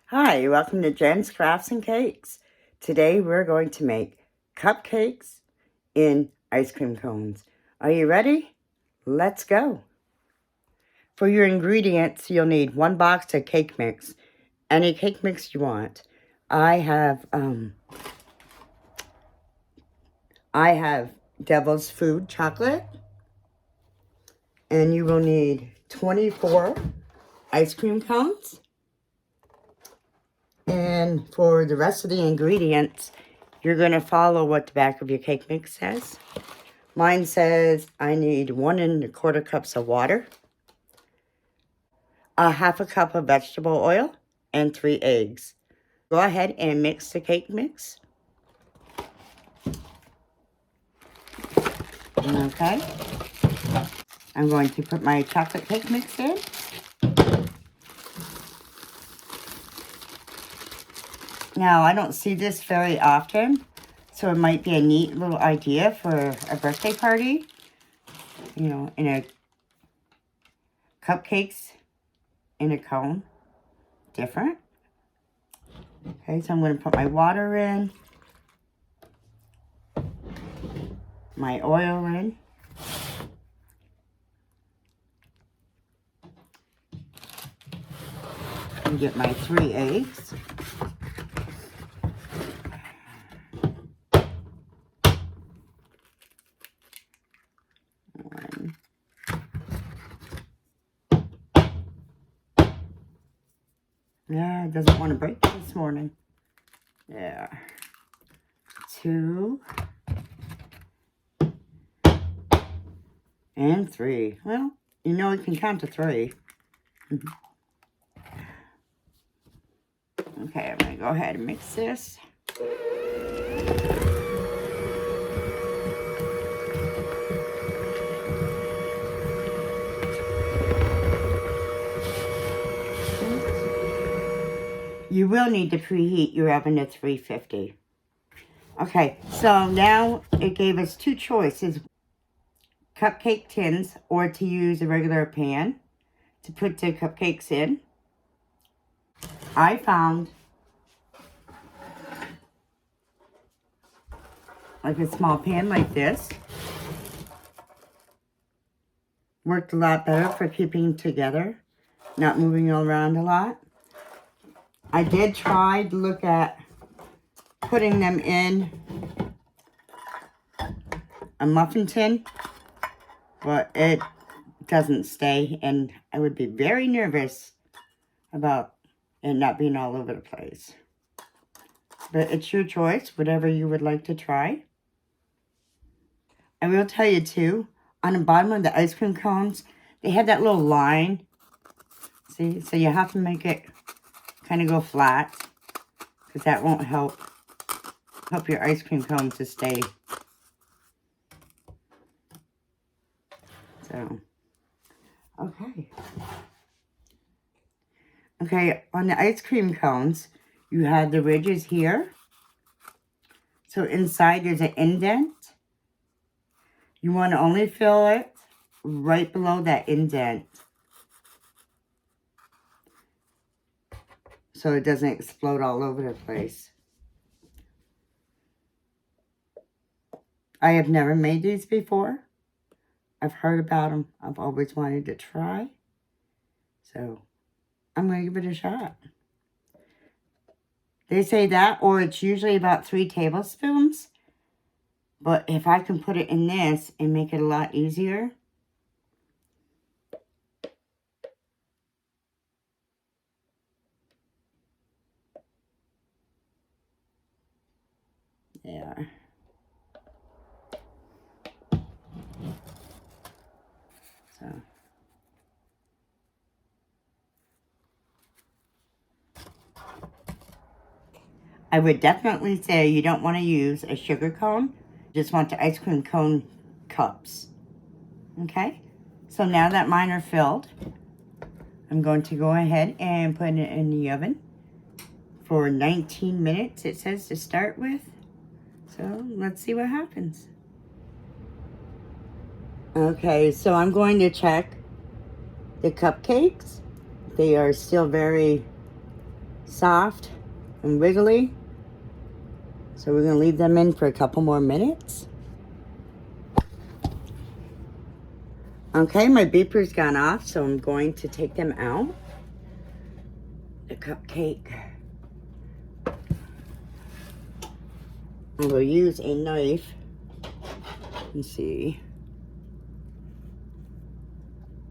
Hi, welcome to Jen's Crafts and Cakes. Today we're going to make cupcakes in ice cream cones. Are you ready? Let's go. For your ingredients, you'll need 1 box of cake mix. Any cake mix you want. I have Devil's Food chocolate. And you will need 24 ice cream cones. And for the rest of the ingredients, you're going to follow what the back of your cake mix says. Mine says I need 1 1/4 cups of water, a 1/2 cup of vegetable oil, and 3 eggs. Go ahead and mix the cake mix. Okay. I'm going to put my chocolate cake mix in. Now, I don't see this very often, so it might be a neat little idea for a birthday party. You know, in a cupcakes in a cone. Different. Okay, so I'm going to put my water in, my oil in, and get my 3 eggs. Yeah, it doesn't want to break this morning. Yeah. 2. And 3. Well, you know you can count to 3. Okay, I'm going to go ahead and mix this. You will need to preheat your oven to 350. Okay, so now it gave us 2 choices. Cupcake tins or to use a regular pan to put the cupcakes in. I found like a small pan like this. Worked a lot better for keeping together, not moving all around a lot. I did try to look at putting them in a muffin tin, but it doesn't stay, and I would be very nervous about it not being all over the place. But it's your choice, whatever you would like to try. I will tell you too, on the bottom of the ice cream cones, they have that little line. See, so you have to make it kind of go flat, because that won't help your ice cream cone to stay. So, okay. Okay, on the ice cream cones, you have the ridges here. So inside there's an indent. You want to only fill it right below that indent, so it doesn't explode all over the place. I have never made these before. I've heard about them. I've always wanted to try. So I'm going to give it a shot. They say that, or it's usually about 3 tablespoons. But if I can put it in this and make it a lot easier. Yeah. So. I would definitely say you don't want to use a sugar cone. You just want the ice cream cone cups. Okay? So now that mine are filled, I'm going to go ahead and put it in the oven for 19 minutes, it says to start with. So let's see what happens. Okay, so I'm going to check the cupcakes. They are still very soft and wiggly. So we're gonna leave them in for a couple more minutes. Okay, my beeper's gone off, so I'm going to take them out. The cupcake. I will use a knife. Let's see.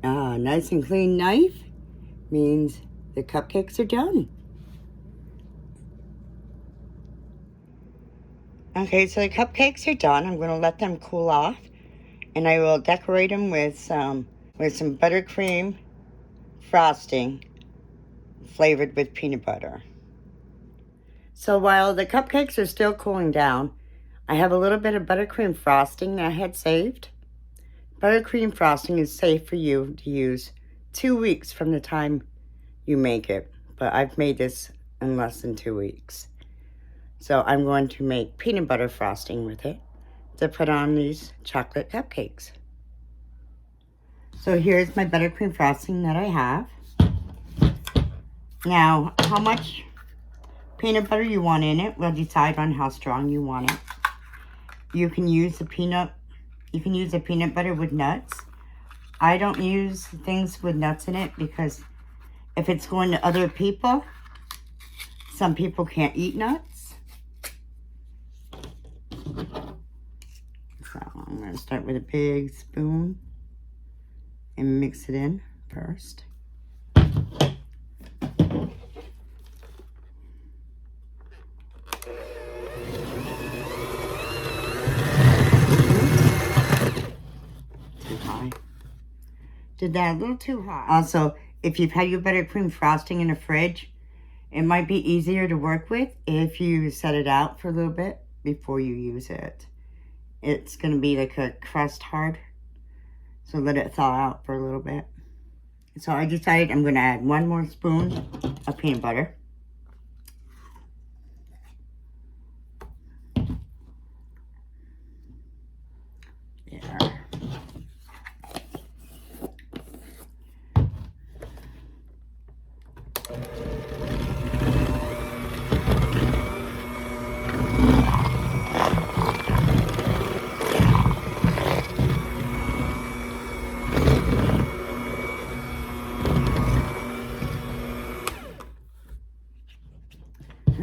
Nice and clean knife means the cupcakes are done. Okay, so the cupcakes are done. I'm going to let them cool off, and I will decorate them with some buttercream frosting flavored with peanut butter. So while the cupcakes are still cooling down, I have a little bit of buttercream frosting that I had saved. Buttercream frosting is safe for you to use 2 weeks from the time you make it, but I've made this in less than 2 weeks. So I'm going to make peanut butter frosting with it to put on these chocolate cupcakes. So here's my buttercream frosting that I have. Now, how much peanut butter you want in it will decide on how strong you want it. You can use the peanut butter with nuts. I don't use things with nuts in it because if it's going to other people, some people can't eat nuts. So I'm going to start with a big spoon and mix it in first. Did that a little too hot. Also, if you've had your buttercream frosting in the fridge, it might be easier to work with if you set it out for a little bit before you use it. It's going to be like a crust hard, so let it thaw out for a little bit. So I decided I'm going to add 1 more spoon of peanut butter. There.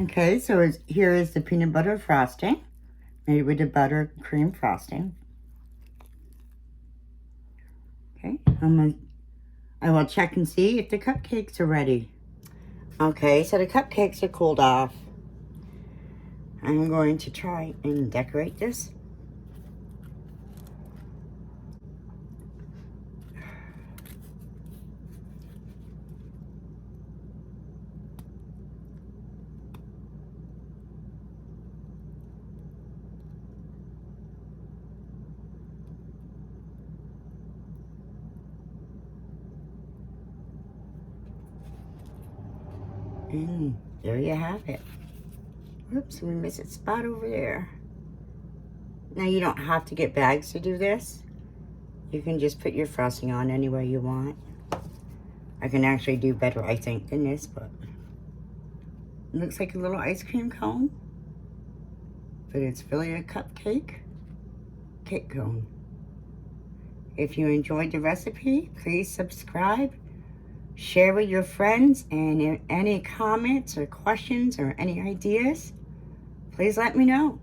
Okay, so here is the peanut butter frosting made with the buttercream frosting. Okay, I will check and see if the cupcakes are ready. Okay, so the cupcakes are cooled off. I'm going to try and decorate this. And there you have it. Whoops, we missed a spot over there. Now you don't have to get bags to do this. You can just put your frosting on any way you want. I can actually do better, I think, than this, but it looks like a little ice cream cone. But it's really a cupcake cake cone. If you enjoyed the recipe, please subscribe. Share with your friends, and if any comments or questions or any ideas, please let me know.